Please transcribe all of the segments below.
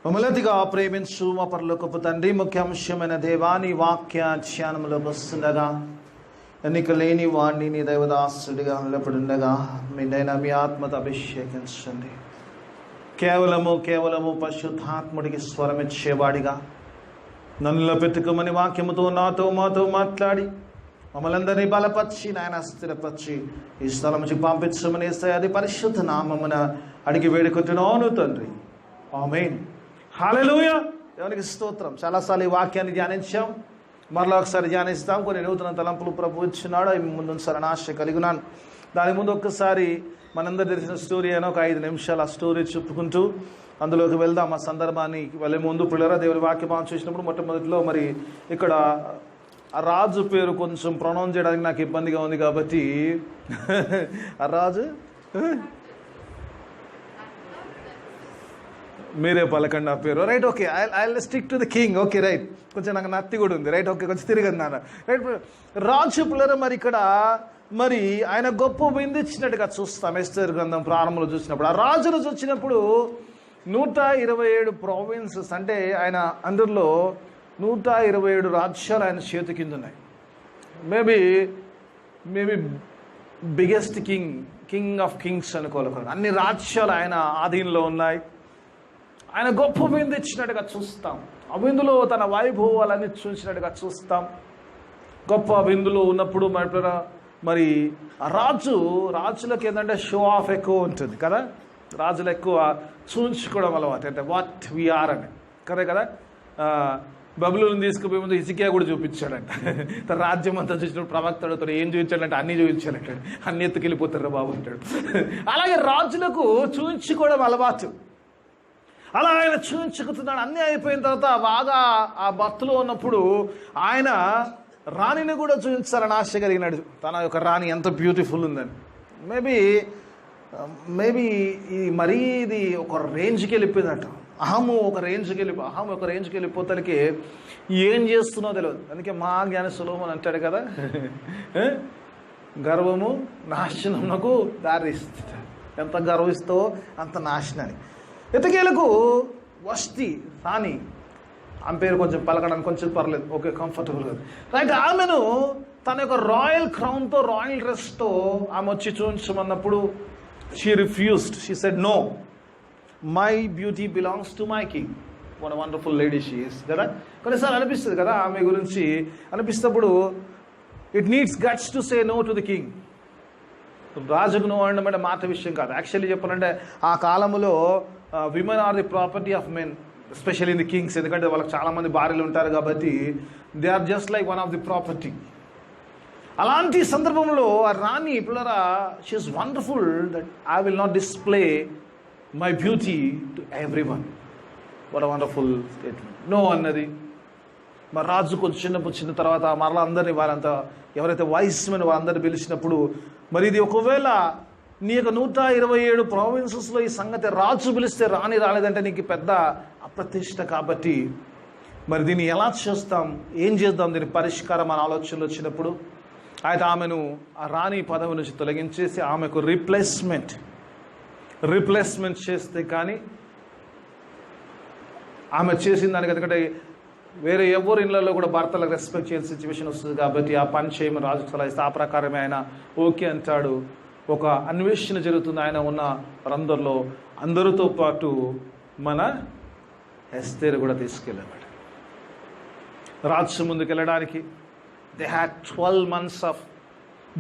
మమ్మల్నిగా ప్రేమించు మా పరలోకపు తండ్రి, ముఖ్యాంశమైన దేవాని వాక్య ధ్యానంలోకి వస్తుండగా ఎన్నిక లేని వాడిని నీ దైవదాసుడిగా నిలబడుండగా మీదైనా మీ ఆత్మతో అభిషేకించండి. కేవలము పరిశుద్ధాత్ముడికి స్వరం ఇచ్చేవాడిగా నన్నులో పెట్టుకోమని వాక్యముతో మాతో మాట్లాడి మమ్మల్ందరినీ బలపరిచి నాయన స్థిరపరిచి ఈ స్థలం నుంచి పంపించమని అది పరిశుద్ధ నామమున అడిగి వేడుకుంటున్నాను తండ్రి. ఆమేన్. హల్లెలూయా. దేవునికి స్తోత్రం. చాలాసార్లు ఈ వాక్యాన్ని ధ్యానించాం, మరలా ఒకసారి ధ్యానిస్తాం. కొన్ని నూతన తలంపులు ప్రభు ఇచ్చినాడు, అవి ముందు సరైన ఆశ కలిగి ఉన్నాను. దాని ముందు ఒక్కసారి మనందరూ తెలిసిన స్టోరీ అయినా ఒక 5 నిమిషాలు ఆ స్టోరీ చెప్పుకుంటూ అందులోకి వెళ్దాం. ఆ సందర్భాన్ని వెళ్ళే ముందు పిల్లరా దేవుని వాక్యం చూసినప్పుడు మొట్టమొదటిలో మరి ఇక్కడ ఆ రాజు పేరు కొంచెం ప్రొనౌన్స్ చేయడానికి నాకు ఇబ్బందిగా ఉంది కాబట్టి ఆ రాజు మీరే పలకండి ఆ పేరు. Right, okay, I stick to the king. Okay, right. కొంచెం నాకు నత్తి కూడా ఉంది. రైట్, ఓకే, కొంచెం తిరిగింది నాన్న. రైట్, రాజు పిల్లలు మరి ఇక్కడ మరి ఆయన గొప్ప విందిచ్చినట్టుగా చూస్తాం. ఎస్తేరు గ్రంథం ప్రారంభంలో చూసినప్పుడు ఆ రాజును చూసినప్పుడు 127 ప్రావిన్సెస్, అంటే ఆయన అందరిలో 127 రాజ్యాలు ఆయన చేతి కింద ఉన్నాయి. Maybe biggest king of Kings అనుకోవాలి. అన్ని రాజ్యాలు ఆయన ఆధీనంలో ఉన్నాయి. ఆయన గొప్ప విందు ఇచ్చినట్టుగా చూస్తాం. ఆ విందులో తన వైభవాలన్నీ చూసినట్టుగా చూస్తాం. గొప్ప విందులో ఉన్నప్పుడు మరి ఆ రాజులకు ఏంటంటే షో ఆఫ్ ఎక్కువ ఉంటుంది కదా. రాజులు ఎక్కువ చూయించుకోవడం అలవాటు, అంటే వాట్ వీఆర్ అని. కదా. బబులోని తీసుకుపోయే ముందు హిజ్కియా కూడా చూపించాడంట. తన రాజ్యం అంతా చూసినప్పుడు ప్రవక్త అడుగుతాడు, ఏం చూపించాడంటే అన్నీ చూపించాడంటాడు. అన్ని ఎత్తుకెళ్ళిపోతారు బాబు అంటాడు. అలాగే రాజులకు చూయించుకోవడం అలవాటు. అలా ఆయన చూపించుకుతున్నాడు. అన్నీ అయిపోయిన తర్వాత బాగా ఆ భక్తులో ఉన్నప్పుడు ఆయన రాణిని కూడా చూపించాలని ఆశ కలిగినాడు. తన యొక్క రాణి ఎంత బ్యూటిఫుల్ ఉందని. మేబీ ఇది ఒక రేంజ్కి వెళ్ళిపోయిందట. అహము ఒక రేంజ్కి వెళ్ళిపోతానికి ఏం చేస్తున్నో తెలియదు. అందుకే మా జ్ఞాని సులోమన్ అంటాడు కదా, గర్వము నాశనమునకు దారిస్తుంది. ఎంత గర్విస్తావో అంత నాశనాన్ని. ఎతకేలకు వస్తి రాణి, ఆమె పేరు కొంచెం పలకడానికి కొంచెం పర్లేదు, ఓకే, కంఫర్టబుల్గా. రైట్, ఆమెను తన యొక్క రాయల్ క్రౌన్తో, రాయల్ డ్రెస్తో ఆమె వచ్చి చూపించమన్నప్పుడు she refused. She said no, my beauty belongs to my king. What a wonderful lady she is కదా. కొన్నిసార్లు అనిపిస్తుంది కదా ఆమె గురించి, అనిపిస్తప్పుడు it needs guts to say no to the king. రాజుకు నో అనడం అంటే మాట విషయం కాదు. యాక్చువల్లీ చెప్పాలంటే ఆ కాలంలో women are the property of men, especially in the kings. ఎందుకంటే వాళ్ళకి చాలామంది భార్యలు ఉంటారు కాబట్టి they are just like one of the property. అలాంటి సందర్భంలో ఆ రాణి పిల్లరా, she is wonderful that I will not display my beauty to everyone. What a wonderful statement. No అన్నది. మరి రాజు కొంచెం చిన్న తర్వాత మరలా అందరినీ వారంతా ఎవరైతే వాయిస్ మెన్ వాళ్ళందరినీ పిలిచినప్పుడు, మరి ఇది ఒకవేళ నీ యొక్క 127 ప్రావిన్సెస్లో ఈ సంగతి రాజు పిలిస్తే రాణి రాలేదంటే నీకు పెద్ద అప్రతిష్ట. కాబట్టి మరి దీన్ని ఎలా చేస్తాం, ఏం చేద్దాం, దీని పరిష్కారం మన ఆలోచనలు వచ్చినప్పుడు అయితే ఆమెను ఆ రాణి పదవి నుంచి తొలగించేసి ఆమెకు రీప్లేస్మెంట్ చేస్తే కానీ ఆమె చేసిన దానికి, ఎందుకంటే వేరే ఎవరి ఇళ్లలో కూడా భర్తలకు రెస్పెక్ట్ చేయాల్సిన సిచ్యువేషన్ వస్తుంది కాబట్టి ఆ పని చేయమని రాజుకు సలహా ఇస్తే ఆ ప్రకారమే ఆయన ఓకే అంటాడు. ఒక అన్వేషణ జరుగుతుంది. ఆయన ఉన్న వారందరిలో అందరితో పాటు మన ఎస్తేరు కూడా తీసుకెళ్ళాడు రాజు ముందుకు వెళ్ళడానికి. They had 12 months of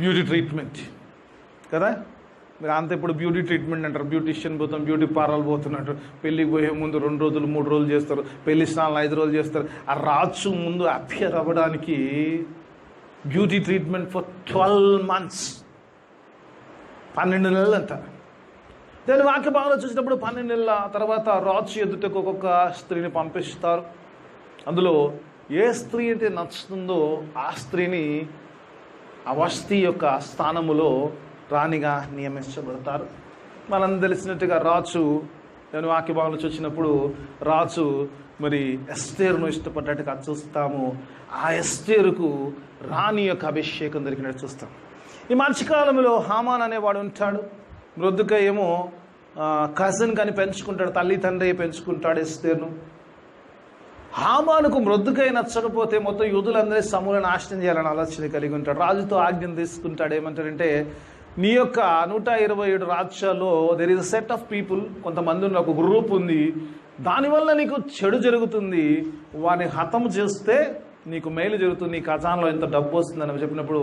beauty treatment కదా. మీరు అంత ఇప్పుడు బ్యూటీ ట్రీట్మెంట్ అంటారు, బ్యూటిషియన్ పోతాం, బ్యూటీ పార్లర్ పోతున్నట్టు. పెళ్ళికి పోయే ముందు 2 రోజులు 3 రోజులు చేస్తారు, పెళ్లి స్నానాలు 5 రోజులు చేస్తారు. ఆ రాజు ముందు అపియర్ అవ్వడానికి బ్యూటీ ట్రీట్మెంట్ ఫర్ 12 months, 12 నెలలు అంట. దాని వాక్య భాగంలో చూసినప్పుడు 12 నెలల తర్వాత రాజు ఎదుటకు ఒక్కొక్క స్త్రీని పంపిస్తారు. అందులో ఏ స్త్రీ అయితే నచ్చుతుందో ఆ స్త్రీని ఆ వస్తీ యొక్క స్థానములో రాణిగా నియమించబడతారు. మనం తెలిసినట్టుగా రాజు నేను వాక్య భాగంలో చూసినప్పుడు రాజు మరి ఎస్తేరును ఇష్టపడ్డట్టుగా చూస్తాము. ఆ ఎస్తేరుకు రాణి యొక్క అభిషేకం దొరికినట్టు చూస్తాం. ఈ మధ్యకాలంలో హామాన్ అనేవాడు ఉంటాడు. మృదుక ఏమో కజిన్ కానీ పెంచుకుంటాడు, తల్లి తండ్రి పెంచుకుంటాడు ఎస్తేరును. హామానుకు మొర్దెకై నచ్చకపోతే మొత్తం యూదులందరి సమూల నాశనం చేయాలని ఆలోచన కలిగి ఉంటాడు. రాజుతో ఆజ్ఞను తీసుకుంటాడు. ఏమంటాడంటే, నీ యొక్క 127 రాజ్యాల్లో there is a set of people, కొంతమంది ఉన్న ఒక గ్రూప్ ఉంది, దానివల్ల నీకు చెడు జరుగుతుంది, వారిని హతము చేస్తే నీకు మేలు జరుగుతుంది, నీ ఖజానాలో ఎంత డబ్బు వస్తుందని చెప్పినప్పుడు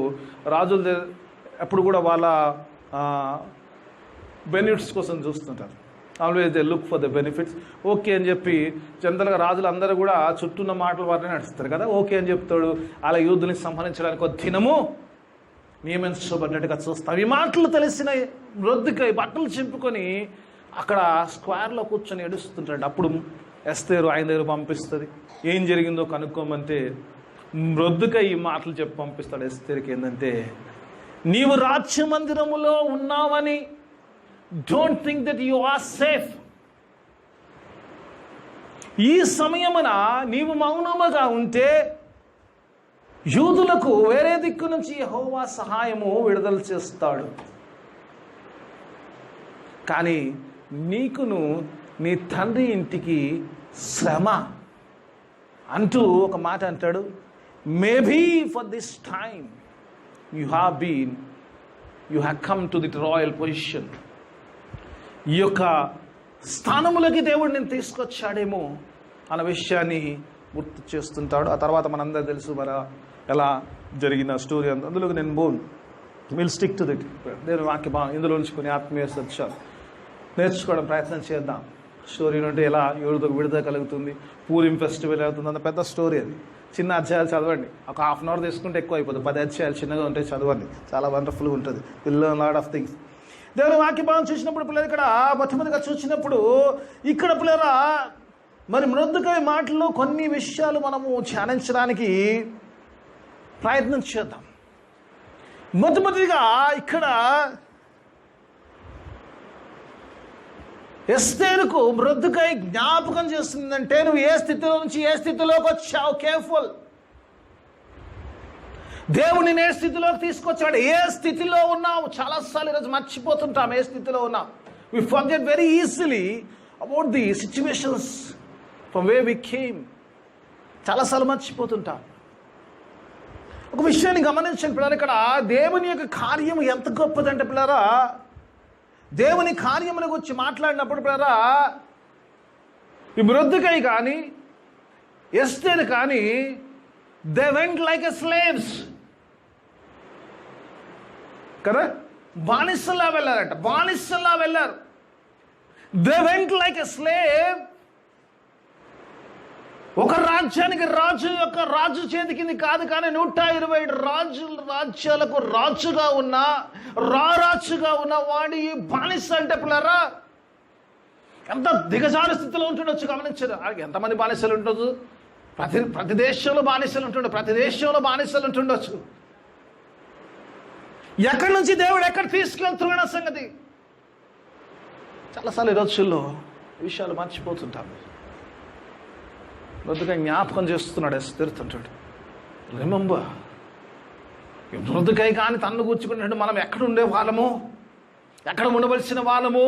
రాజులు ఎప్పుడు కూడా వాళ్ళ బెనిఫిట్స్ కోసం చూస్తుంటారు. Always they look for the benefits. Okay అని చెప్పి జనరల్గా రాజులు అందరూ కూడా చుట్టూన్న మాటలు వాటిని నడుస్తారు కదా. ఓకే అని చెప్తాడు. అలా యూదుని సంహరించడానికి ఒక దినము నియమించబడినట్టుగా చూస్తాం. ఈ మాటలు తెలిసిన మొర్దెకై బట్టలు చింపుకొని అక్కడ స్క్వేర్లో కూర్చొని ఏడుస్తుంటాడు. అప్పుడు ఎస్తేరు ఆయన దగ్గర పంపిస్తుంది. ఏం జరిగిందో కనుక్కోమంటే మొర్దెకై ఈ మాటలు చెప్పి పంపిస్తాడు ఎస్తేరుకి. ఏంటంటే, నీవు రాజ్య మందిరములో ఉన్నావని, don't think that you are safe. ఈ సమయమున నీవు మౌనముగా ఉంటే యూదులకు వేరే దిక్కు నుంచి యెహోవా సహాయము విడుదల చేస్తాడు. కానీ నీకును నీ తండ్రి ఇంటికి శ్రమ అంటూ ఒక మాట అంటాడు. Maybe for this time you have come to that royal position. ఈ యొక్క స్థానములకి దేవుడు నేను తీసుకొచ్చాడేమో అన్న విషయాన్ని గుర్తు చేస్తుంటాడు. ఆ తర్వాత మనందరూ తెలుసు మరి ఎలా జరిగిన స్టోరీ అంతా. అందులోకి నేను విల్ స్టిక్ టు దిట్. నేను వాక్య ఇందులో నుంచి కొన్ని ఆత్మీయ సత్యాలు నేర్చుకోవడం ప్రయత్నం చేద్దాం. స్టోరీ నుండి ఎలా యూదులకు విడుదల కలుగుతుంది, పూరిం ఫెస్టివల్ అవుతుంది, అంత పెద్ద స్టోరీ అది. చిన్న అధ్యాయాలు చదవండి, ఒక హాఫ్ అన్ అవర్ తీసుకుంటే ఎక్కువ అయిపోతుంది. 10 అధ్యాయాలు చిన్నగా ఉంటాయి, చదవండి, చాలా వండర్ఫుల్గా ఉంటుంది. Will learn lot of things. దేవుని వాక్య భాగం చూసినప్పుడు పిల్లలు ఇక్కడ మొట్టమొదటిగా చూసినప్పుడు ఇక్కడ పిల్లరా మరి మొర్దెకై మాటల్లో కొన్ని విషయాలు మనము ధ్యానించడానికి ప్రయత్నం చేద్దాం. మొట్టమొదటిగా ఇక్కడ ఎస్తేరుకు మొర్దెకై జ్ఞాపకం చేస్తుందంటే, నువ్వు ఏ స్థితిలో నుంచి ఏ స్థితిలోకి వచ్చావు, కేర్ఫుల్. దేవుని ఏ స్థితిలోకి తీసుకొచ్చాడు, ఏ స్థితిలో ఉన్నావు. చాలాసార్లు ఈరోజు మర్చిపోతుంటాం ఏ స్థితిలో ఉన్నాం. We forget very easily about the situations from way we came. చాలాసార్లు మర్చిపోతుంటాం. ఒక విషయాన్ని గమనించండి పిల్లలు, ఇక్కడ దేవుని యొక్క కార్యం ఎంత గొప్పదంటే పిల్లరా, దేవుని కార్యముల గురించి మాట్లాడినప్పుడు పిల్లరా, ఈ మొర్దెకై కానీ ఎస్తేరు కానీ they went like a slaves కదా, బానిసల్లా వెళ్ళారట, బానిసల్లా వెళ్ళారు. They went like a slave. ఒక రాజ్యానికి రాజు చేతి కింద కాదు, కానీ 127 రాజ్యాలకు రాజుగా ఉన్న రాజుగా ఉన్న వాడి బానిస అంటే పిల్లరా ఎంత దిగజారు స్థితిలో ఉంటుండొచ్చు గమనించారు. ఎంతమంది బానిసలు ఉండొచ్చు, ప్రతి దేశంలో బానిసలు ఉంటుండే, ప్రతి దేశంలో బానిసలు ఉంటుండొచ్చు. ఎక్కడి నుంచి దేవుడు ఎక్కడ తీసుకెళ్తున్నాడు సంగతి చాలాసార్లు ఈ రోజుల్లో విషయాలు మర్చిపోతుంటాం. మొర్దెకై జ్ఞాపకం చేస్తున్నాడు, ఎస్తేరుతుంటాడు. రిమెంబర్, మొర్దెకై కానీ తన్ను కూర్చుకున్నట్టు మనం ఎక్కడ ఉండే వాళ్ళము, ఎక్కడ ఉండవలసిన వాళ్ళము,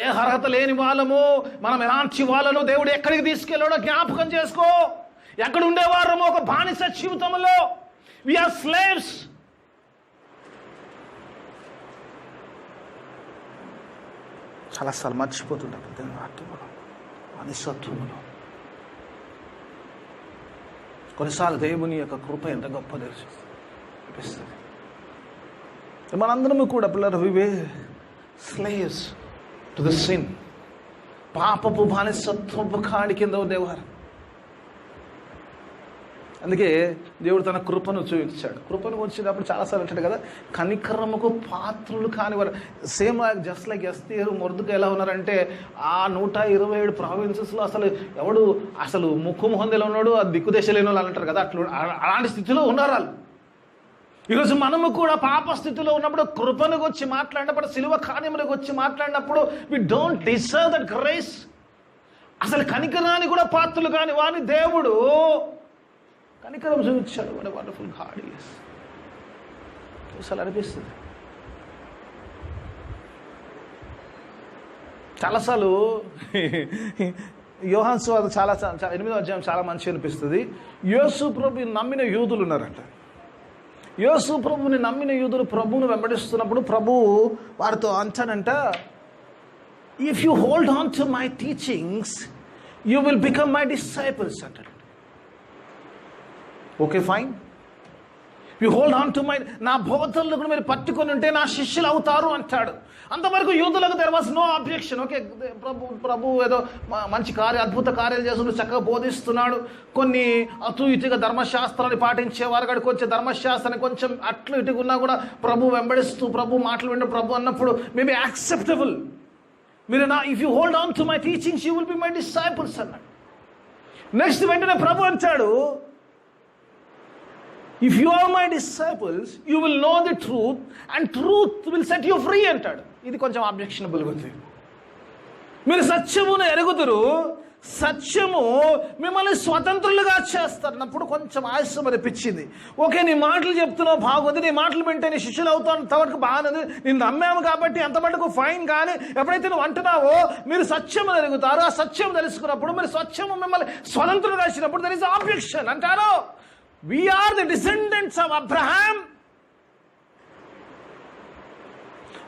ఏ అర్హత లేని వాళ్ళము, మనం ఎలాంటి వాళ్ళను దేవుడు ఎక్కడికి తీసుకెళ్ళాడో జ్ఞాపకం చేసుకో. ఎక్కడ ఉండేవారము ఒక బానిస జీవితంలో. We are slaves. చాలాసార్లు మర్చిపోతుంటారు బానిసత్వములో. కొన్నిసార్లు దేవుని యొక్క కృప ఎంత గొప్ప అనిపిస్తుంది. మనందరము కూడా పిల్లలు వివే స్లేవ్స్ టు ద సిన్. పాపపు బానిసత్వపు కాడి కింద ఉండేవారు. అందుకే దేవుడు తన కృపను చూపించాడు. కృపను వచ్చినప్పుడు చాలాసార్లు అంటాడు కదా, కనికరముకు పాత్రులు కానివారు. సేమ్ జస్ట్ లైక్ ఎస్తేరు మొర్దెకై ఎలా ఉన్నారంటే, ఆ 127 ప్రావిన్సెస్లో అసలు ముక్కుమొహందెలా ఉన్నాడు, ఆ దిక్కుదేశం లేని వాళ్ళు అంటారు కదా, అలాంటి స్థితిలో ఉన్నారు వాళ్ళు. ఈరోజు మనము కూడా పాప స్థితిలో ఉన్నప్పుడు కృపను వచ్చి మాట్లాడినప్పుడు, సిలువ కార్యములకు వచ్చి మాట్లాడినప్పుడు we don't deserve that grace. అసలు కనికరాన్ని కూడా పాత్రలు కాని వారిని దేవుడు కనికరం చూపించాడు. What wonderful God is. అసలు అనిపిస్తుంది. చాలాసార్లు యోహాను సువార్త చాలా 8వ అధ్యాయం చాలా మంచిగా అనిపిస్తుంది. యేసు ప్రభుని నమ్మిన యూదులు ఉన్నారంట. యేసు ప్రభుని నమ్మిన యూదులు ప్రభువును వెంబడిస్తున్నప్పుడు ప్రభువు వారితో అంటాడంట, if you hold on to my teachings you will become my disciples అంటాడు. Okay fine, you hold on to my, నా బోధనలు కూడా మీరు పట్టుకొని ఉంటే నా శిష్యులు అవుతారు అంటాడు. అంతవరకు యూదులకు there was no objection. Okay, ప్రభు ఏదో మంచి అద్భుత కార్యాలు చేస్తున్నాడు, చక్కగా బోధిస్తున్నాడు. కొన్ని అటు ఇటుగా ధర్మశాస్త్రాన్ని పాటించేవారు కాదు, కొంచెం ధర్మశాస్త్రాన్ని కొంచెం అట్లు ఇటుగా ఉన్నా కూడా ప్రభు వెంబడిస్తూ ప్రభు మాటలు వింటూ ప్రభు అన్నప్పుడు మేబీ యాక్సెప్టబుల్. మీరు if you hold on to my teachings you will be my disciples అన్నాడు. నెక్స్ట్ వెంటనే ప్రభు అంటాడు, if you are my disciples you will know the truth and truth will set you free అంటాడు. ఇది కొంచెం అబ్జెక్షనబుల్గా ఉంది. మీరు సత్యమును ఎరుగుదురు, సత్యము మిమ్మల్ని స్వతంత్రులుగా చేస్తారన్నప్పుడు కొంచెం ఆలస్యం అనిపించింది. ఓకే, నీ మాటలు చెప్తున్నావు బాగుంది, నీ మాటలు వింటే నీ శిష్యులు అవుతావు, అంతవరకు బాగానే నేను నమ్మాము కాబట్టి అంత మటుకు ఫైన్. కానీ ఎప్పుడైతే నువ్వు అంటున్నావో మీరు సత్యము ఎరుగుతారు, ఆ సత్యం తెలుసుకున్నప్పుడు మీరు సత్యము మిమ్మల్ని స్వతంత్రులుగా ఇచ్చినప్పుడు దర్ ఇస్ ఆబ్జెక్షన్ అంటారు. We are the descendants of Abraham.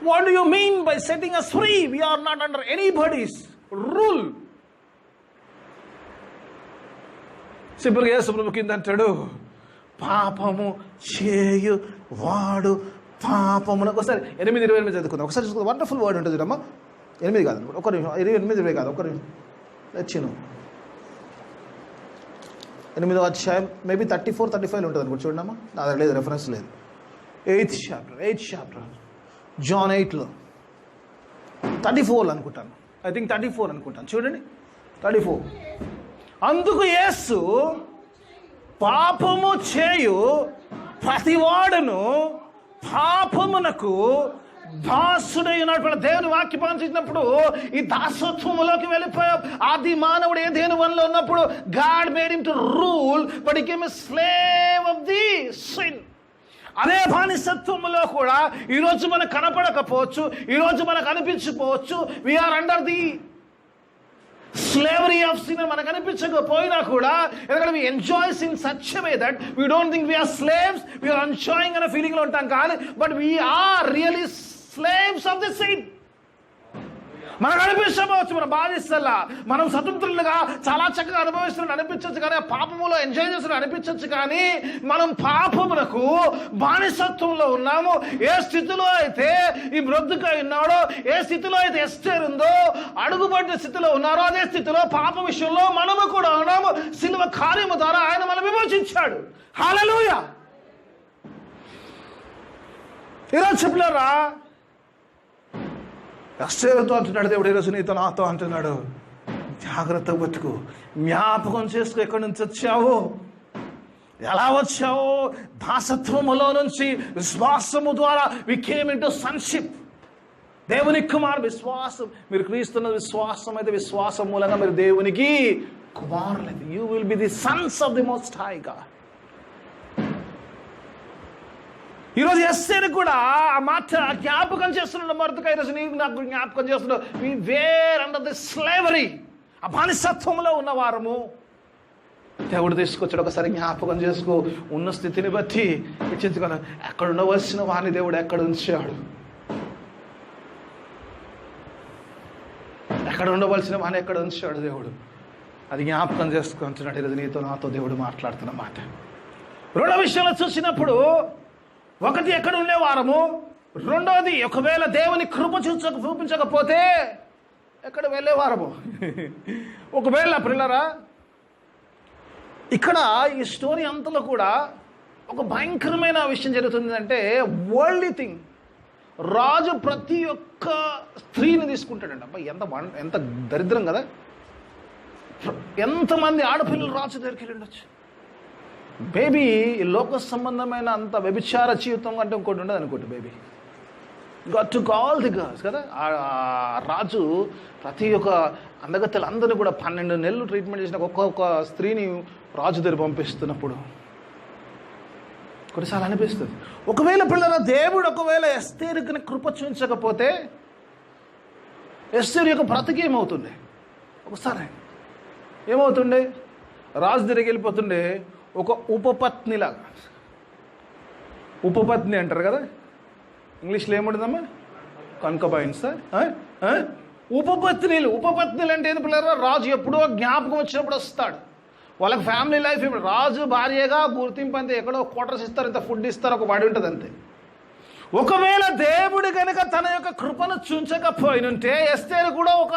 What do you mean by setting us free? We are not under anybody's rule. సింపుల్గా యేసు ప్రభు కింద అంటాడు, పాపము చేయు వాడు పాపమునకు. ఒకసారి 8:28 చదువుకుందాం. ఒకసారి చూసుకుందాం. వండర్ఫుల్ వర్డ్ ఉంటుంది అమ్మా. 8 కాదు, ఒక నిమిషం. 8 కాదు, ఒక నిమిషం. తెచ్చిను 8వ అధ్యాయం మేబీ 34-35 ఉంటుంది అనుకోండి. చూడమ్మా, నా దగ్గర లేదు, రెఫరెన్స్ లేదు. 8th చాప్టర్ జాన్ 8లో 34 అనుకుంటాను, ఐ థింక్ 34 అనుకుంటాను. చూడండి 34. అందుకు యేసు, పాపము చేయు ప్రతివాడును పాపమునకు దాసుడై ఉన్నాడు. దేవుని వాక్యం పంచినప్పుడు ఈ దాసత్వములోకి వెళ్ళిపోయాం. ఆది మానవుడు ఏ దేవుని వల్ల ఉన్నప్పుడు God made him to rule but he became a slave of the sin. అదే బానిసత్వములో కూడా ఈరోజు మనకు కనపడకపోవచ్చు, ఈరోజు మనకు అనిపించకపోవచ్చు. We are under the slavery of sin మనకు అనిపించకపోయినా కూడా, ఎందుకంటే we enjoy in such a way that we don't think we are slaves, we are enjoying అనే ఫీలింగ్ లో ఉంటాం. కానీ but we are really slaves of the sin. మనకు అనిపించవచ్చు మన బాధిస్తల్లా మనం స్వతంత్రులుగా చాలా చక్కగా అనుభవిస్తున్నట్టు అనిపించవచ్చు, కానీ పాపములో ఎంజాయ్ చేస్తున్నట్టు అనిపించవచ్చు. కానీ మనం పాపమునకు బానిసత్వంలో ఉన్నాము. ఏ స్థితిలో అయితే ఈ మృద్దుకై ఉన్నాడో, ఏ స్థితిలో అయితే ఎస్తేర్ ఉందో, అడుగుబడిన స్థితిలో ఉన్నారో అదే స్థితిలో పాప విషయంలో మనము కూడా ఉన్నాము. సిలువ కార్యము ద్వారా ఆయన మనం విమోచించాడు. హల్లెలూయా. ఈరోజు చెప్పలేరా, ఎస్తేరుతో అంటున్నాడు దేవుడు, ఈరోజు నీతో నాతో అంటున్నాడు, జాగ్రత్త బతుకు, జ్ఞాపకం చేసుకో ఎక్కడి నుంచి వచ్చావు, ఎలా వచ్చావో. దాసత్వములో నుంచి విశ్వాసము ద్వారా వి కేమ్ ఇంటూ సన్షిప్. దేవుని కుమార్ విశ్వాసం, మీరు క్రీస్తున్న విశ్వాసం అయితే విశ్వాసం మూలంగా మీరు దేవునికి కుమారులైతే you will be the sons of the most high God. ఈరోజు ఎస్తేరు కూడా ఆ మాట జ్ఞాపకం చేస్తున్నాడు. మరొక ఈరోజు నీకు నాకు జ్ఞాపకం చేస్తున్నాడు. వి వేర్ అండర్ ది స్లేవరీ, ఆ బానిసత్వంలో ఉన్నవారము. దేవుడు తీసుకొచ్చాడు. ఒకసారి జ్ఞాపకం చేసుకో, ఉన్న స్థితిని బట్టి హెచ్చించుకోను. ఎక్కడ ఉండవలసిన వారిని దేవుడు ఎక్కడ ఉంచాడు, ఎక్కడ ఉండవలసిన వాడిని ఎక్కడ ఉంచాడు దేవుడు. అది జ్ఞాపకం చేసుకుంటున్నాడు. ఈరోజు నీతో నాతో దేవుడు మాట్లాడుతున్న మాట. రెండో విషయంలో చూసినప్పుడు, ఒకటి ఎక్కడ ఉండేవారము, రెండోది ఒకవేళ దేవుని కృప చూపించకపోతే ఎక్కడ వెళ్ళేవారము. ఒకవేళ పిల్లరా, ఇక్కడ ఈ స్టోరీ అంతలో కూడా ఒక భయంకరమైన విషయం జరుగుతుంది. అంటే వరల్డ్లీ థింగ్. రాజు ప్రతి ఒక్క స్త్రీని తీసుకుంటాడండి. అబ్బా, ఎంత దరిద్రం కదా. ఎంతమంది ఆడపిల్లలు రాజు దగ్గరికి వెళ్ళి ఉండొచ్చు. బేబీ లోక సంబంధమైన అంత వ్యభిచార జీవితం అంటే ఇంకోటి ఉండదు అనుకోండి. Baby got to call the girls కదా. ఆ రాజు ప్రతి ఒక్క అందగత్తెలు అందరినీ కూడా 12 నెలలు ట్రీట్మెంట్ చేసిన ఒక్కొక్క స్త్రీని రాజు దగ్గర పంపిస్తున్నప్పుడు కొన్నిసార్లు అనిపిస్తుంది, ఒకవేళ పిల్లల దేవుడు ఒకవేళ ఎస్తేరుకి కృప చూపించకపోతే ఎస్తేరు యొక్క బ్రతికి ఏమవుతుండే? ఒకసారి ఏమవుతుండే? రాజు తిరిగి వెళ్ళిపోతుండే ఒక ఉపపత్నిలాగా. ఉపపత్ని అంటారు కదా, ఇంగ్లీష్లో ఏముంటుందమ్మా? కన్కబైన్స్. ఉపపత్నులు అంటే ఏంది పిల్లరా? రాజు ఎప్పుడో జ్ఞాపకం వచ్చినప్పుడు వస్తాడు. వాళ్ళకి ఫ్యామిలీ లైఫ్ ఇప్పుడు రాజు భార్యగా గుర్తింపు అంతే. ఎక్కడో క్వార్టర్స్ ఇస్తారు, ఇంత ఫుడ్ ఇస్తారు, ఒక వాడి ఉంటుంది అంతే. ఒకవేళ దేవుడు కనుక తన యొక్క కృపను చూంచకపోయినుంటే ఎస్తేరు కూడా ఒక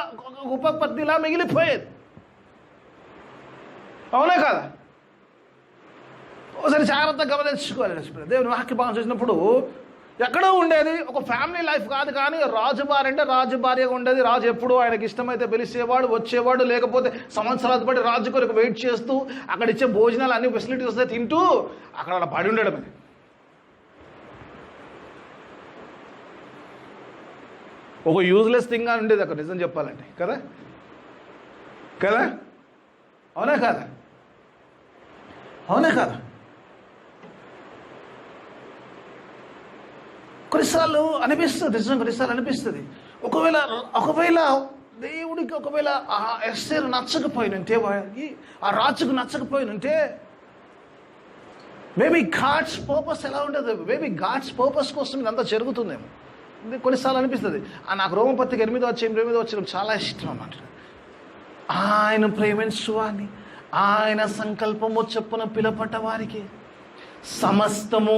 ఉపపత్నిలా మిగిలిపోయేది. అవునే కదా? ఒకసారి జాగ్రత్తగా గమనించుకోవాలి. దేవుని వాక్య భాగం చూసినప్పుడు ఎక్కడో ఉండేది ఒక ఫ్యామిలీ లైఫ్ కాదు, కానీ రాజుభార్య అంటే రాజుభార్యగా ఉండేది. రాజు ఎప్పుడు ఆయనకి ఇష్టమైతే పిలిచేవాడు, వచ్చేవాడు. లేకపోతే సంవత్సరాల పాటు రాజు కొరకు వెయిట్ చేస్తూ అక్కడ ఇచ్చే భోజనాలు అన్ని ఫెసిలిటీస్ వస్తే తింటూ అక్కడ అలా పడి ఉండడమే. ఒక యూజ్లెస్ థింగ్ అని ఉండేది అక్కడ, నిజం చెప్పాలంటే. కదా కదా? అవునా కాదా? అవునా కాదా? కొన్నిసార్లు అనిపిస్తుంది, నిజం కొన్నిసార్లు అనిపిస్తుంది, ఒకవేళ దేవుడికి ఒకవేళ ఆ ఎస్తేరు నచ్చకపోయినంటే, ఆ రాజుకు నచ్చకపోయినంటే, మేబీ గాడ్స్ పర్పస్ ఎలా ఉండదు? మేబీ గాడ్స్ పర్పస్ కోసం ఇదంతా జరుగుతుందేమో. కొన్నిసార్లు అనిపిస్తుంది. నాకు రోమపత్రిక 8వ అధ్యాయం చాలా ఇష్టం అన్నమాట. ఆయన ప్రేమించు వారిని ఆయన సంకల్పము చొప్పున పిలపట్ట వారికి సమస్తము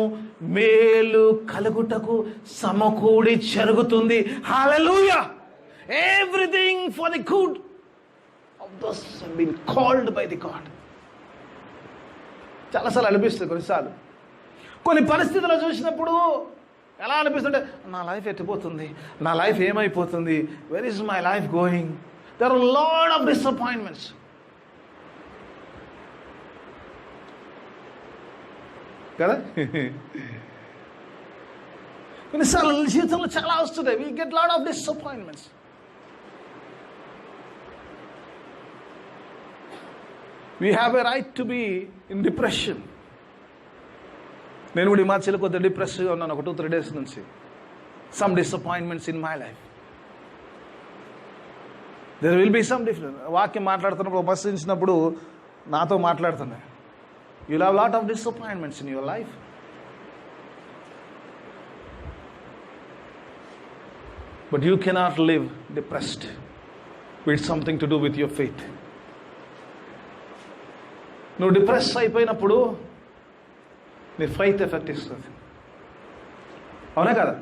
మేలు కలుగుటకు సమకూడి జరుగుతుంది. Hallelujah! Everything for the good of those who have been called by the God. చాలాసార్లు అనిపిస్తుంది. కొన్నిసార్లు కొన్ని పరిస్థితులు చూసినప్పుడు ఎలా అనిపిస్తుంటే, నా లైఫ్ ఎట్టిపోతుంది, నా లైఫ్ ఏమైపోతుంది, where is my life going? There are lot of disappointments. కదా? కొన్నిసార్లు జీవితంలో చాలా వస్తున్నాయి. We get lot of disappointments. We have a right to be in depression. నేను కూడా ఈ మధ్యలో కొద్దిగా డిప్రెస్గా ఉన్నాను ఒక 2-3 days నుంచి. Some disappointments in my life. There will be some different. వాక్యం మాట్లాడుతున్నప్పుడు ఉపస్థించినప్పుడు నాతో మాట్లాడుతున్నాయి. You'll have a lot of disappointments in your life. But you cannot live depressed. It's something to do with your faith. నువ్వు depress అయిపోయినప్పుడు నీ faith effect ఇస్తుంది. అవునా కదా?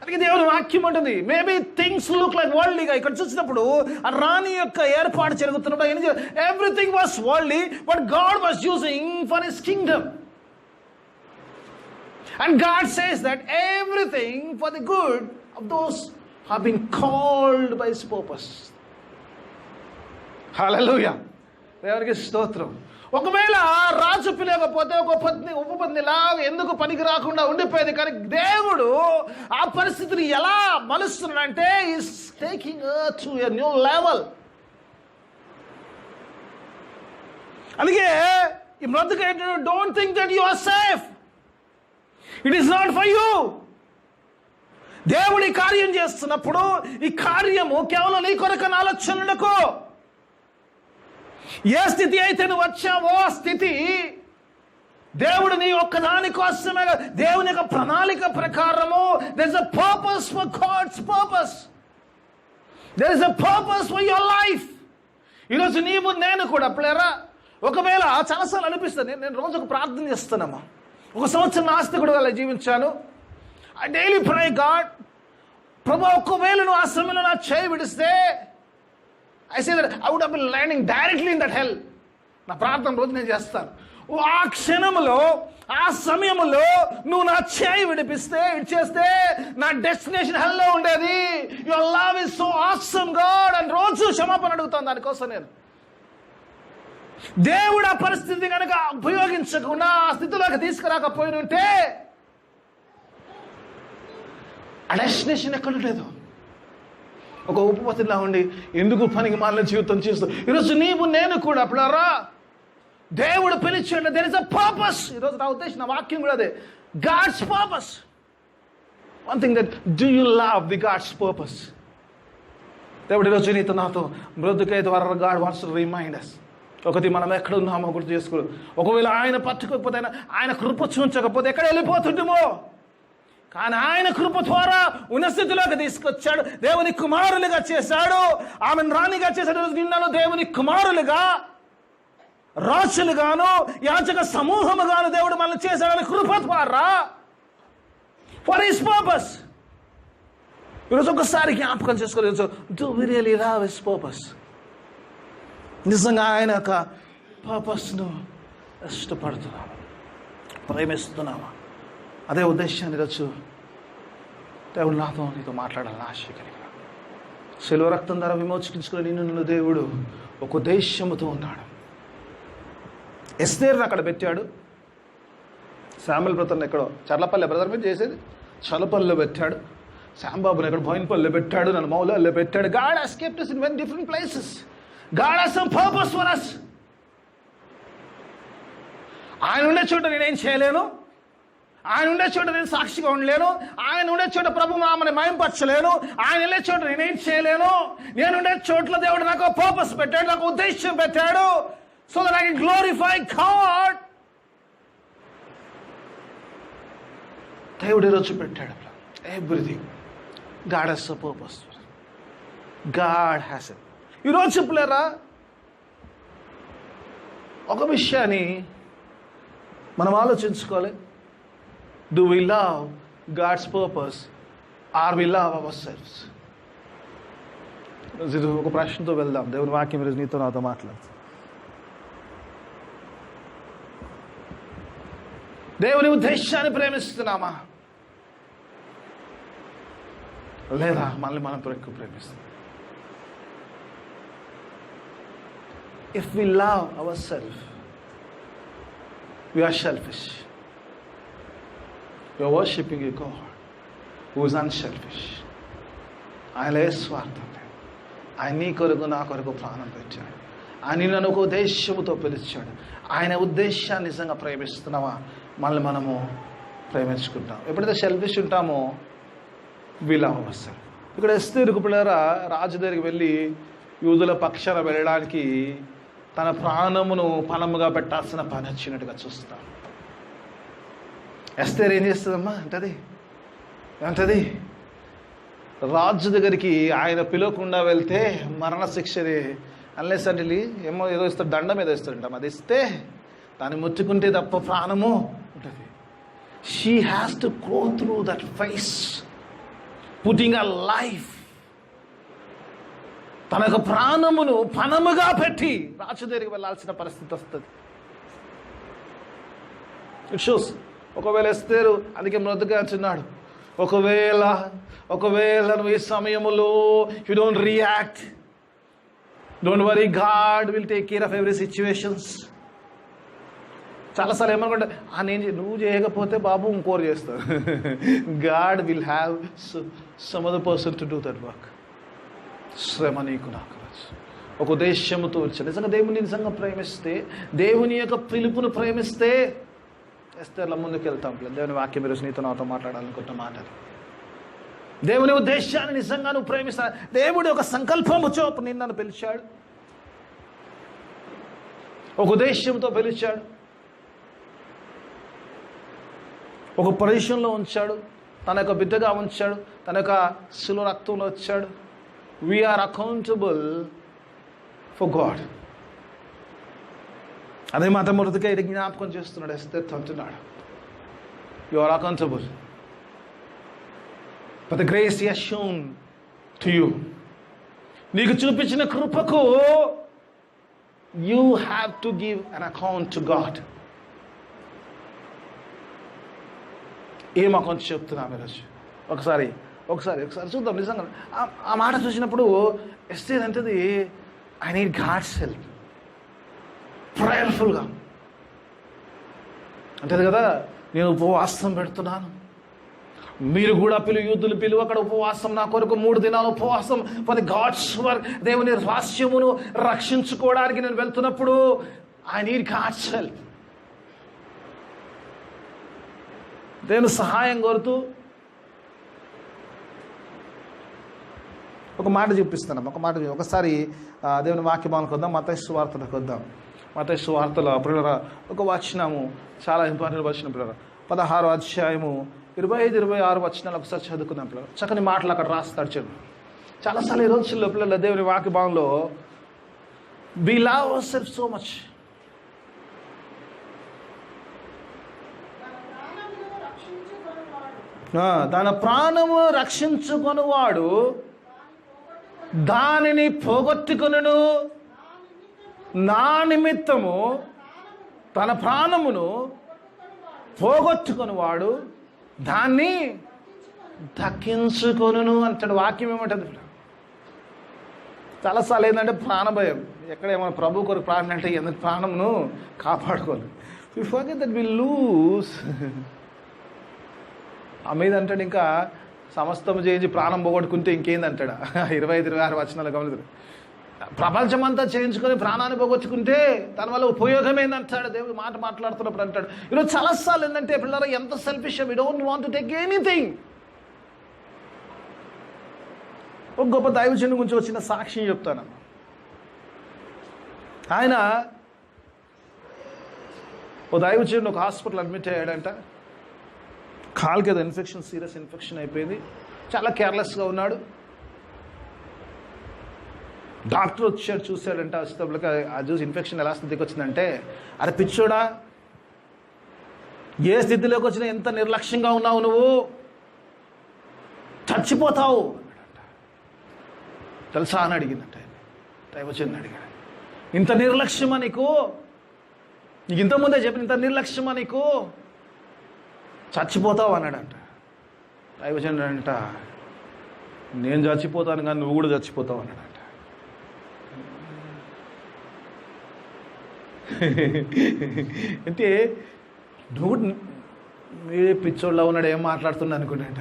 అందుకే దేవుని వాక్యం ఉంటుంది, మేబీ థింగ్స్ లుక్ లైక్ వరల్డ్లీగా. ఇక్కడ చూసినప్పుడు ఆ రాణి యొక్క ఏర్పాటు జరుగుతున్నప్పుడు everything was worldly, but God was using for his kingdom. And God says that everything for the good of those who have been called by his purpose. Hallelujah! దేవునికి స్తోత్రం. ఒకవేళ రాజు పిలవకపోతే ఒక ఉపపత్నిలా ఎందుకు పనికి రాకుండా ఉండిపోయేది. కానీ దేవుడు ఆ పరిస్థితిని ఎలా మలుస్తున్నాడంటే, is taking her to a new level. అందుకే ఈ బ్రతుకు don't think that you are safe. It is not for you. దేవుడి కార్యం చేస్తున్నప్పుడు ఈ కార్యము కేవలం నీ కొరకు ఆలోచనలకు. ఏ స్థితి అయితే నువ్వు వచ్చావో ఆ స్థితి దేవుడు నీ ఒక్కదాని కోసమే. దేవుని యొక్క ప్రణాళిక ప్రకారము there is a purpose for God's purpose. There is a purpose for your life. ఈరోజు నీవు నేను కూడా పిల్లరా, ఒకవేళ చాలాసార్లు అనిపిస్తుంది, నేను రోజుకు ప్రార్థన చేస్తున్నామా, 1 సంవత్సరం నాస్తికుడుగా జీవించాను. ఐ డైలీ ప్రే గాడ్, ప్రభు ఒకవేళ నువ్వు ఆ సమయంలో నా చేయి విడిస్తే I say that I would have been landing directly in that hell. నా ప్రార్థన రోజు నేను చేస్తాను. ఆ క్షణంలో ఆ సమయంలో నువ్వు నా చేయి విడిచేస్తే నా డెస్టినేషన్ హెల్లో ఉండేది. Your love is so awesome God అని రోజు క్షమాపణ అడుగుతాను దానికోసం. నేను దేవుడు ఆ పరిస్థితి కనుక ఉపయోగించకుండా ఆ స్థితిలోకి తీసుకురాకపోయినంటే ఆ డెస్టినేషన్ ఎక్కడ లేదు. ఒక ఉపపత్తిలా ఉండి ఎందుకు పనికి మాలిన జీవితం చేస్తూ ఈరోజు నీవు నేను కూడా అప్పుడారా దేవుడు పిలిచాడు. There is a purpose. ఈరోజు నా ఉద్దేశం, నా వాక్యం కూడా అదే, God's purpose. One thing that do you love the God's purpose? దేవుడి ఈరోజు నీతో నాతో బ్రతుకే ద్వారా God wants to remind us. ఒకటి మనం ఎక్కడ ఉన్నామో గుర్తు చేసుకోవాలి. ఒకవేళ ఆయన పట్టుకోకపోతే, ఆయన కృప చూంచకపోతే ఎక్కడ వెళ్ళిపోతుండేమో. కానీ ఆయన కృప ద్వారా ఉన్నస్థితిలోకి తీసుకొచ్చాడు. దేవుని కుమారులుగా చేశాడు. ఆమెను రాణిగా చేశాడు. నిన్నను దేవుని కుమారులుగా, రాజులుగాను, యాజక సమూహముగాను దేవుడు మనల్ని చేశాడని కృప ద్వారా. For his purpose. ఈరోజు ఒకసారి జ్ఞాపకం చేసుకోలేదు. Do we really love his purpose? నిజంగా ఆయన యొక్క పర్పస్ను ఇష్టపడుతున్నాము, ప్రేమిస్తున్నాము. అదే ఉద్దేశాన్ని ఈరోజు దేవుడు నాతో నీతో మాట్లాడాలని ఆశ కలిగిన. శిలువ రక్తం ద్వారా విమోచించుకుని నిన్ను దేవుడు ఒక ఉద్దేశముతో ఉన్నాడు. ఎస్తేర్ని అక్కడ పెట్టాడు. శామ్యుల్ బ్రదర్ని ఎక్కడో చర్లపల్లి బ్రదర్ మీద చేసేది చలపల్లిలో పెట్టాడు. శాంబాబుని ఎక్కడ బోయినపల్లిలో పెట్టాడు. నన్ను మౌలాల్లో పెట్టాడు. God has kept us in many different places. God has some purpose for us. ఆయన ఉండే చోట నేనేం చేయలేను. ఆయన ఉండే చోట నేను సాక్షిగా ఉండలేను. ఆయన ఉండే చోట ప్రభు నామని మయంపరచలేను. ఆయన వెళ్ళే చోట నేనేం చేయలేను. నేను ఉండే చోట్ల దేవుడు నాకు పర్పస్ పెట్టాడు, నాకు ఉద్దేశం పెట్టాడు. So that I can glorify God. దేవుడు ఈరోజు పెట్టాడు everything. God has a purpose. God has it. ఈరోజు చెప్పలేరా ఒక విషయాన్ని మనం ఆలోచించుకోవాలి. Do we love God's purpose or we love our selfs? ఇది ఒక ప్రశ్నతో వెళ్దాం. దేవుని వాక్యం ఈరోజు నీతో నాతో మాట్లాడుతుంది. దేవుని ఉద్దేశాన్ని ప్రేమిస్తున్నామా, లేదా మనల్ని మనం ఎక్కువ ప్రేమిస్తాం? If we love ourselves, we are selfish. We are worshipping a God who is unselfish. ఆయన ఏ స్వార్థం లేదు. ఆయన నీ కొరకు నా కొరకు ప్రాణం పెట్టాడు. ఆయన నన్ను ఒక ఉద్దేశముతో పిలిచాడు. ఆయన ఉద్దేశాన్ని నిజంగా ప్రేమిస్తున్నావా? మనల్ని మనము ప్రేమించుకుంటాం. ఎప్పుడైతే సెల్ఫిష్ ఉంటామో we love ourselves. ఇక్కడ ఎస్తేరు పిల్లరా రాజు దగ్గరికి వెళ్ళి యూదుల పక్షాన వెళ్ళడానికి తన ప్రాణమును పణముగా పెట్టాల్సిన పని వచ్చినట్టుగా చూస్తాం. ఎస్తేరు ఏం చేస్తుందమ్మా అంటది రాజు దగ్గరికి ఆయన పిలవకుండా వెళ్తే మరణశిక్షని అన్లెస్ అంటే ఏమో ఏదో ఇస్తాడు, దండం ఏదో ఇస్తాడంటాం. అది ఇస్తే దాన్ని ముట్టుకుంటే తప్ప ప్రాణము ఉంటుంది. She has to go through that face, putting a life. తన యొక్క ప్రాణమును పణముగా పెట్టి రాజు దగ్గరికి వెళ్ళాల్సిన పరిస్థితి వస్తుంది. It shows. ఒకవేళ ఎస్తేరు అందుకే మృదుగా చిన్నాడు. ఒకవేళ నువ్వు ఈ సమయంలో you don't react, don't worry, God will take care of every situations. చాలాసార్లు ఏమనుకుంటా, నువ్వు చేయకపోతే బాబు ఇంకోరు చేస్తారు. God will have some other person to do that work. శ్రమ నీకు నాకు ఒక ఉద్దేశముతో వచ్చాడు. నిజంగా దేవుని నిజంగా ప్రేమిస్తే, దేవుని యొక్క పిలుపును ప్రేమిస్తే ఎస్తేర్ల ముందుకు వెళ్తాం. దేవుని వాక్యం ఈరోజు నీతో నాతో మాట్లాడాలనుకుంటున్న మాటలు. దేవుని ఉద్దేశాన్ని నిజంగా నువ్వు ప్రేమిస్తా. దేవుడి ఒక సంకల్పము చోపు నిన్ను పిలిచాడు, ఒక ఉద్దేశంతో పిలిచాడు, ఒక పొజిషన్లో ఉంచాడు, తన యొక్క బిడ్డగా ఉంచాడు, తన యొక్క శిలువ రక్తంలో వచ్చాడు. We are accountable for God. అదే మాట మొదటిగా ఇది జ్ఞాపకం చేస్తున్నాడు. ఎస్తేర్ అంటున్నాడు, you are accountable for the grace he has shown to you. నీకు చూపించిన కృపకు you have to give an account to God. ఏం అకౌంట్ చెప్తున్నా ఈరోజు? ఒకసారి చూద్దాం. నిజంగా ఆ మాట చూసినప్పుడు ఎస్తేర్ అంటది, ఐ నీడ్ గాడ్స్ హెల్ప్, ప్రేయర్ఫుల్గా అంటది కదా. నేను ఉపవాసం పెడుతున్నాను, మీరు కూడా యూదులు పిలువ అక్కడ ఉపవాసం, నా కొరకు 3 దినాలు ఉపవాసం ఫర్ ది గాడ్స్ వర్క్. దేవుని రహస్యమును రక్షించుకోవడానికి నేను వెళ్తున్నప్పుడు ఐ నీడ్ గాడ్స్ హెల్ప్. దేవుని సహాయం కోరుతూ ఒక మాట చూపిస్తున్నాం. ఒకసారి దేవుని వాక్య భావనకు వద్దాం. మత్తయి సువార్తలకు వద్దాం. మత్తయి సువార్తలో పిల్లరా ఒక వచనము చాలా ఇంపార్టెంట్ వచనం పిల్లరా. 16వ అధ్యాయము 25-26 వచనాలు ఒకసారి చదువుకుందాం పిల్లలు. చక్కని మాటలు అక్కడ రాస్తాడు చూడండి. చాలాసార్లు ఈ రోజుల్లో పిల్లల దేవుని వాక్య భావంలో we love ourselves so much. తన ప్రాణము రక్షించుకొనువాడు దానిని పోగొట్టుకొనును. నా నిమిత్తము తన ప్రాణమును పోగొట్టుకొనువాడు దాన్ని దక్కించుకొనును అంటాడు. వాక్యం ఏమంటుంది? చాలాసార్లు ఏంటంటే ప్రాణభయం. ఎక్కడ ఏమైనా ప్రభు కొరకు ప్రాణం అంటే ఎందుకు ప్రాణంను కాపాడుకోవాలి. We forget that we lose. ఆ మీద అంటాడు ఇంకా సమస్తం చేయించి ప్రాణం పోగొట్టుకుంటే ఇంకేందంటాడా? 25-26 వచనాలు గమనించారు. ప్రపంచమంతా చేయించుకొని ప్రాణాన్ని పోగొట్టుకుంటే దాని వల్ల ఉపయోగం ఏందంటాడు దేవుడు మాట మాట్లాడుతున్నప్పుడు అంటాడు. ఈరోజు చాలాసార్లు ఏంటంటే పిల్లలు ఎంత selfish, we don't want to take anything. ఒక గొప్ప దైవజనుడి గురించి వచ్చిన సాక్ష్యం చెప్తాను. ఆయన ఓ దైవజనుడు ఒక హాస్పిటల్ అడ్మిట్ అయ్యాడంట. కాలుకి ఏదో ఇన్ఫెక్షన్, సీరియస్ ఇన్ఫెక్షన్ అయిపోయింది. చాలా కేర్లెస్గా ఉన్నాడు. డాక్టర్ వచ్చాడు, చూశాడంట. వచ్చేటప్పటికి అది చూసి ఇన్ఫెక్షన్ ఎలా స్థితికి వచ్చిందంటే, అరే పిచ్చోడా, ఏ స్థితిలోకి వచ్చినా ఎంత నిర్లక్ష్యంగా ఉన్నావు నువ్వు, చచ్చిపోతావు అన్నాడంట. తెలుసా అని అడిగిందంట. దైవజనుడు అడిగాడు, ఇంత నిర్లక్ష్యమా నీకు ఇంతకుముందే చెప్పిన ఇంత నిర్లక్ష్యమా నీకు, చచ్చిపోతావు అన్నాడంట. దైవజనుడు అంట, నేను చచ్చిపోతాను కానీ నువ్వు కూడా చచ్చిపోతావు అన్నాడంట. అంటే నువ్వు మీరే పిచ్చోళ్ళ ఉన్నాడు, ఏం మాట్లాడుతున్నా అనుకుంటాంట.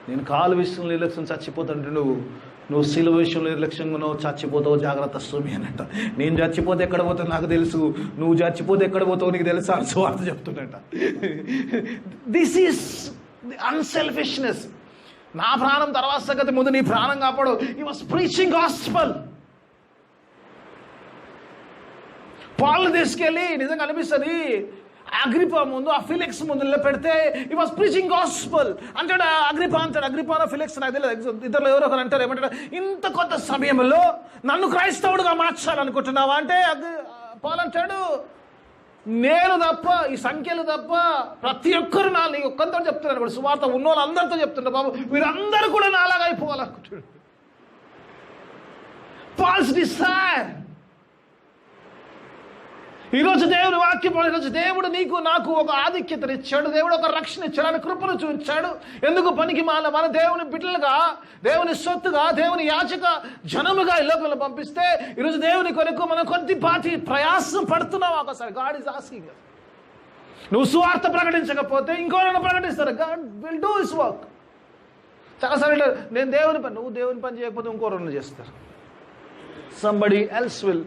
నేను కాలు విషయంలో నిర్లక్ష్యం చచ్చిపోతానంటే నువ్వు సిలువ విషయంలో నిర్లక్ష్యంగా నువ్వు చచ్చిపోతావు, జాగ్రత్త స్వామి అనంట. నేను చచ్చిపోతే ఎక్కడ పోతావు నాకు తెలుసు, నువ్వు చచ్చిపోతే ఎక్కడ పోతావు నీకు తెలుసా అని సువార్త చెప్తున్నట. This is the unselfishness. నా ప్రాణం తర్వాత సంగతి, ముందు నీ ప్రాణం కాపాడు. He was preaching gospel. పాలు తీసుకెళ్ళి నిజంగా అనిపిస్తుంది అగ్రిపా ముందు, ఆ ఫిలిక్స్ ముందు నిలబెడితే హి వాస్ ప్రీచింగ్ గాస్పెల్ అంటాడు. అగ్రిపానో ఫిలిక్స్ నాకు తెలియదు, ఇద్దరు ఎవరో ఒకరు అంటారు. ఏమంటాడు, ఇంత కొత్త సమయంలో నన్ను క్రైస్తవుడుగా మార్చాలనుకుంటున్నావా అంటే పాల్ అంటాడు, నేను తప్ప, ఈ సంఖ్యలు తప్ప ప్రతి ఒక్కరు నా నీ ఒక్కంతో చెప్తున్నాను. ఇప్పుడు సువార్త ఉన్న వాళ్ళు అందరితో చెప్తున్నారు, బాబు వీరందరూ కూడా నాలాగా అయిపోవాలనుకుంటున్నాడు. Paul's desire. ఈరోజు దేవుని వాక్యం, ఈరోజు దేవుడు నీకు నాకు ఒక ఆధిక్యతను ఇచ్చాడు, దేవుడు ఒక రక్షణ ఇచ్చాడు, ఆయన కృపను చూపించాడు. ఎందుకు పనికి మన దేవుని బిడ్డలుగా, దేవుని సొత్తుగా, దేవుని యాచక జనముగా ఈ లోకంలో పంపిస్తే ఈరోజు దేవుని కొరకు మనం కొద్దిపాటి ప్రయాసం పడుతున్నాం. ఒకసారి గాడ్ ఈజ్ ఆస్కింగ్. నువ్వు సువార్త ప్రకటించకపోతే ఇంకోరైనా ప్రకటిస్తారు. God will do his work. చాలాసార్లు నేను దేవుని పని, నువ్వు దేవుని పని చేయకపోతే ఇంకోరైనా చేస్తారు. Somebody else will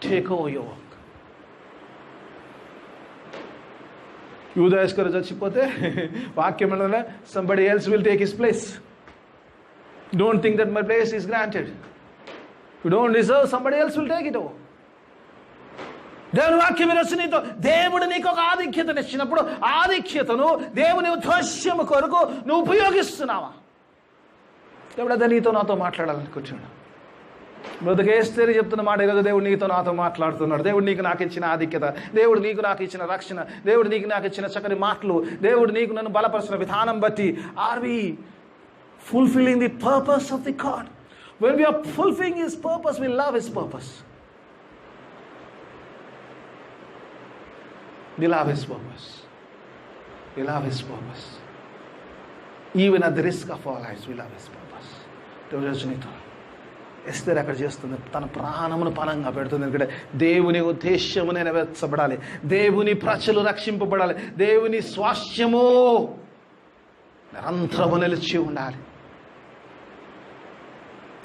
take over your work. యూదా ఇస్కరియోతు చచ్చిపోతే వాక్యం ఏంటంటే somebody else will take his place. Don't think that my place is granted. You don't deserve, somebody else will take it over. దేవుని వాక్యం ఈరోజు నీతో, దేవుడు నీకు ఒక ఆధిక్యతను ఇచ్చినప్పుడు ఆధిక్యతను దేవుని ఉద్దేశ్యము కొరకు నువ్వు ఉపయోగిస్తున్నావా? దేవుడు అదే నీతో నాతో మాట్లాడాలనుకుంటున్నాడు. బ్రతుకేస్తేనే చెప్తున్న మాట ఈరోజు దేవుడు నీతో నాతో మాట్లాడుతున్నాడు. దేవుడు నీకు నాకు ఇచ్చిన ఆధిక్యత, దేవుడు నీకు నాకు ఇచ్చిన రక్షణ, దేవుడు నీకు నాకు ఇచ్చిన చక్కని మాటలు, దేవుడు నీకు నన్ను బలపరిచిన విధానం బట్టి are we fulfilling the purpose of the God? When we are fulfilling his purpose, we love his purpose. We love his purpose. We love his purpose. Even at the risk of our lives we love his purpose. దేవుడు నీతో ఎస్తేర్ అక్కడ చేస్తుంది, తన ప్రాణమును పణంగా పెడుతుంది. ఎందుకంటే దేవుని ఉద్దేశ్యము నెరవేర్చబడాలి, దేవుని ప్రజలు రక్షింపబడాలి, దేవుని స్వాస్థ్యము నిరంతరము నిలిచి ఉండాలి.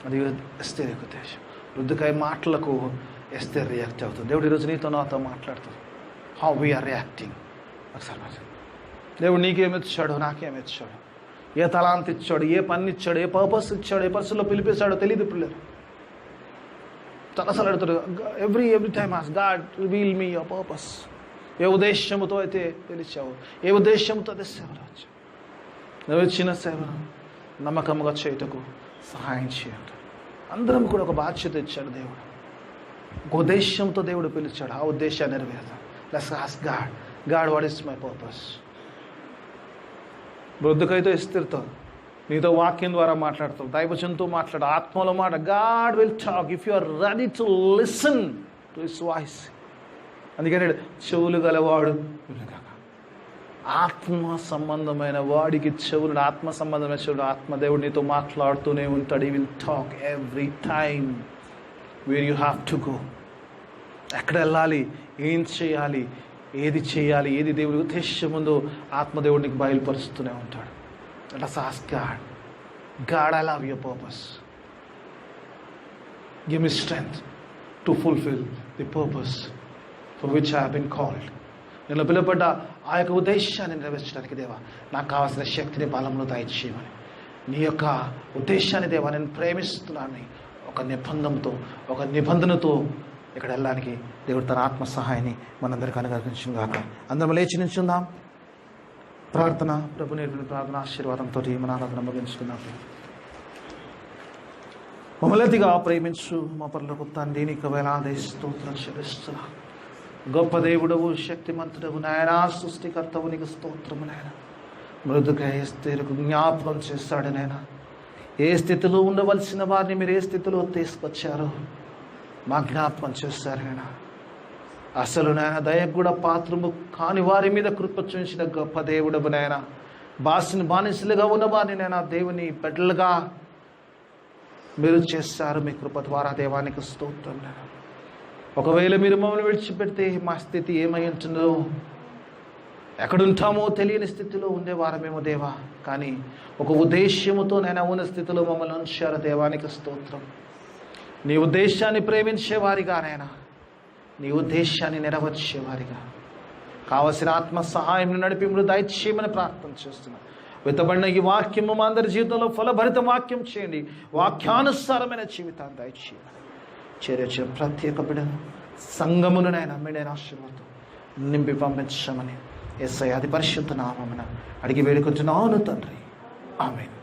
అది ఎస్తేర్ యొక్క ఉద్దేశం. రుద్దుకాయ మాటలకు ఎస్తేర్ రియాక్ట్ అవుతుంది. దేవుడు ఈరోజు నీతో నాతో మాట్లాడుతుంది. How we are reacting. ఒకసారి దేవుడు నీకేమిచ్చాడు, నాకేమిచ్చాడు, ఏ తలాంత ఇచ్చాడు, ఏ పని ఇచ్చాడు, ఏ పర్పస్ ఇచ్చాడు, ఏ పరిస్థితుల్లో పిలిపేశాడో తెలియదు పిల్లలు. చాలాసార్లు అడుగుతాడు, every time as God reveal me your purpose. ఏ ఉద్దేశంతో అయితే పిలిచావు, ఏ ఉద్దేశంతో అయితే సేవలు వచ్చావు, నువ్వు ఇచ్చిన సేవను నమ్మకంగా చేయుటకు సహాయం చేయండి. అందరం కూడా ఒక బాధ్యత ఇచ్చాడు దేవుడు. ఒక ఉద్దేశంతో దేవుడు పిలిచాడు, ఆ ఉద్దేశాన్ని నెరవేరుతాం. Let's ask God, God what is my purpose. వృద్ధుకైతే ఇస్తీరుతో నీతో వాక్యం ద్వారా మాట్లాడతావు, దైవజంతో మాట్లాడు, ఆత్మలో మాట. God will talk if you are ready to listen to his voice. అందుకని చెవులు గలవాడు ఆత్మ సంబంధమైన వాడికి చెవులు, ఆత్మ సంబంధమైన చెవులు, ఆత్మదేవుడు నీతో మాట్లాడుతూనే ఉంటాడు. ఈ will talk every time where you have to go. ఎక్కడ వెళ్ళాలి, ఏం చేయాలి, ఏది చేయాలి, ఏది దేవుడి ఉద్దేశం ఉందో ఆత్మదేవుడు నీకు బయలుపరుస్తూనే ఉంటాడు. Let's ask God, God, I love your purpose. Give me strength to fulfill the purpose for which I have been called. నేను పిలువబడ్డ ఆ యొక్క ఉద్దేశాన్ని నెరవేర్చడానికి దేవా నాకు కావాల్సిన శక్తిని, బలంలో దయచేయమని. నీ యొక్క ఉద్దేశాన్ని దేవా నేను ప్రేమిస్తున్నాను. ఒక నిబంధనతో ఇక్కడ వెళ్ళడానికి దేవుడు తన ఆత్మ సహాయాన్ని మనందరికీ అనుగ్రహించును గాక. అందరం లేచి నిల్చుందాం. ప్రార్థన, ప్రభు నేర్పిన ప్రార్థన ఆశీర్వాదంతో మన ఆరాధన ముగించుకున్నాం. మమ్మల్నిగా ప్రేమించు మా పరలోక తండ్రి, నీకు వేలాది స్తోత్రం చెల్లిస్తున్నా. గొప్ప దేవుడవు, శక్తిమంతుడవు నాయనా, సృష్టికర్తవు, నీకు స్తోత్రము నాయన. మృదుగా ఏ స్థితికి జ్ఞాపకం చేస్తాడు నాయన. ఏ స్థితిలో ఉండవలసిన వారిని మీరు ఏ స్థితిలో తీసుకొచ్చారో మా జ్ఞాపకం చేస్తారు నాయన. అసలు నాయన దయకు కూడా పాత్రము కాని వారి మీద కృప చూపించిన గొప్ప దేవుడవు నాయన. బానిసలుగా ఉన్న వారిని నాయన దేవుని బిడ్డలుగా మీరు చేస్తారు మీ కృప ద్వారా. దేవానికి స్తోత్రం నాయన. ఒకవేళ మీరు మమ్మల్ని విడిచిపెడితే మా స్థితి ఏమై ఉంటుందో, ఎక్కడుంటామో తెలియని స్థితిలో ఉండేవారమేమో దేవా. కానీ ఒక ఉద్దేశ్యముతో నేను ఉన్న స్థితిలో మమ్మల్ని ఉంచారు. దేవానికి స్తోత్రం. నీ ఉద్దేశాన్ని ప్రేమించేవారిగా నాయన, నీ ఉద్దేశాన్ని నెరవేర్చేవారిగా కావలసిన ఆత్మ సహాయం నడిపి మీరు దయచేయమని ప్రార్థన చేస్తున్నాను. విత్తబడిన ఈ వాక్యము మా అందరి జీవితంలో ఫలభరిత వాక్యం చేయండి. వాక్యానుసారమైన జీవితాన్ని దయచేయమని చేరొచ్చిన ప్రత్యేక బిడ్డను, సంఘమును నాయన మీడైన ఆశీర్వాదం నింపి పంపించమని యేసయ్య అతి పరిశుద్ధ నామమున అడిగి వేడుకుంటున్నాను తండ్రి. ఆమేన్.